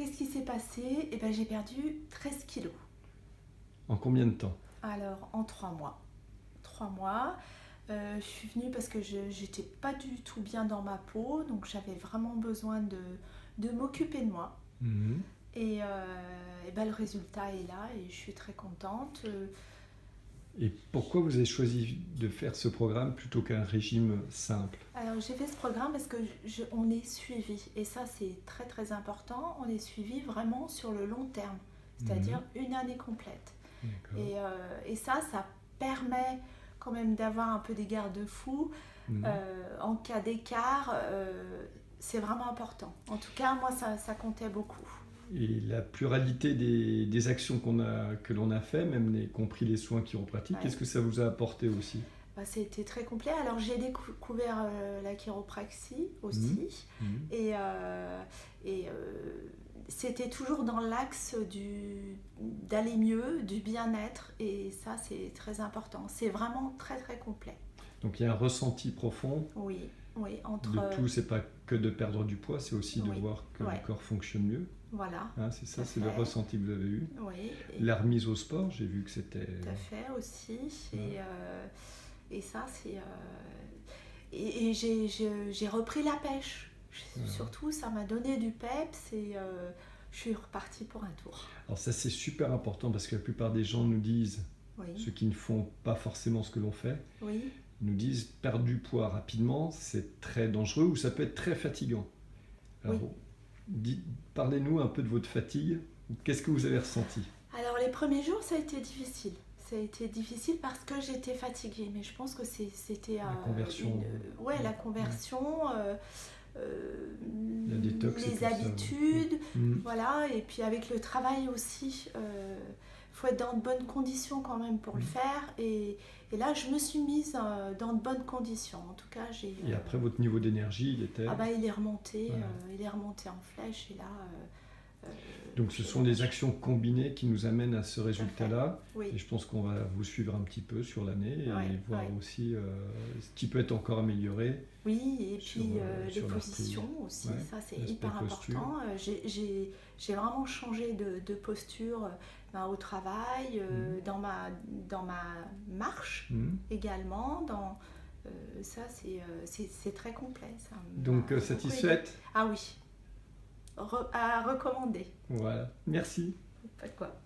qu'est-ce qui s'est passé? Eh ben, j'ai perdu 13 kilos. En combien de temps? Alors, en 3 mois. 3 mois. Je suis venue parce que je n'étais pas du tout bien dans ma peau, donc j'avais vraiment besoin de m'occuper de moi. Mhm. Et ben, le résultat est là et je suis très contente. Et pourquoi vous avez choisi de faire ce programme plutôt qu'un régime simple? Alors j'ai fait ce programme parce que on est suivi et ça c'est très très important. On est suivi vraiment sur le long terme, c'est-à-dire Mhm. une année complète. D'accord. Et ça permet quand même d'avoir un peu des garde-fous Mhm. en cas d'écart. C'est vraiment important. En tout cas, moi ça comptait beaucoup. Et la pluralité des actions que l'on a fait, même y compris les soins chiropratiques, Ouais. qu'est-ce que ça vous a apporté aussi? Bah, c'était très complet. Alors j'ai découvert la chiropraxie Mhm. aussi Mhm. et, c'était toujours dans l'axe d'aller mieux, du bien-être et ça c'est très important. C'est vraiment très très complet. Donc il y a un ressenti profond Oui, oui, de tout, c'est pas que de perdre du poids, c'est aussi de oui, voir que le ouais, corps fonctionne mieux. voilà, Hein, c'est tout ça, à c'est le fait. ressenti que vous avez eu. Oui, La remise au sport, j'ai vu que c'était... tout à fait aussi. Ouais. Et ça c'est et j'ai repris la pêche. Ouais. Surtout, ça m'a donné du peps et je suis repartie pour un tour. Alors ça c'est super important parce que la plupart des gens nous disent, Oui, ceux qui ne font pas forcément ce que l'on fait, oui, nous disent perdre du poids rapidement, c'est très dangereux ou ça peut être très fatigant. Alors oui. parlez-nous un peu de votre fatigue, qu'est-ce que vous avez ressenti? Alors, les premiers jours, ça a été difficile. Ça a été difficile parce que j'étais fatiguée, mais je pense que c'était La conversion, ouais, la conversion, la détox, c'est les pour ça. habitudes, Mm. voilà, et puis avec le travail aussi. Faut être dans de bonnes conditions quand même pour le Mm. faire. Et là, je me suis mise dans de bonnes conditions. En tout cas, Et après, votre niveau d'énergie, il était... ah bah, Voilà. il est remonté en flèche. Et là, Donc ce sont des actions combinées qui nous amènent à ce tout à fait. résultat-là. Oui, Et je pense qu'on va vous suivre un petit peu sur l'année ouais, et voir ouais. aussi ce qui peut être encore amélioré Oui, et sur, puis les sur la reprise. positions aussi, Ouais, ça c'est l'aspect hyper posture. important. J'ai vraiment changé de posture ben, au travail, Mhm. dans ma marche Mhm. également. Ça c'est très complet, ça m'a Donc beaucoup aidé. satisfaite? Ah oui, à recommander. Voilà. Merci. Pas de quoi.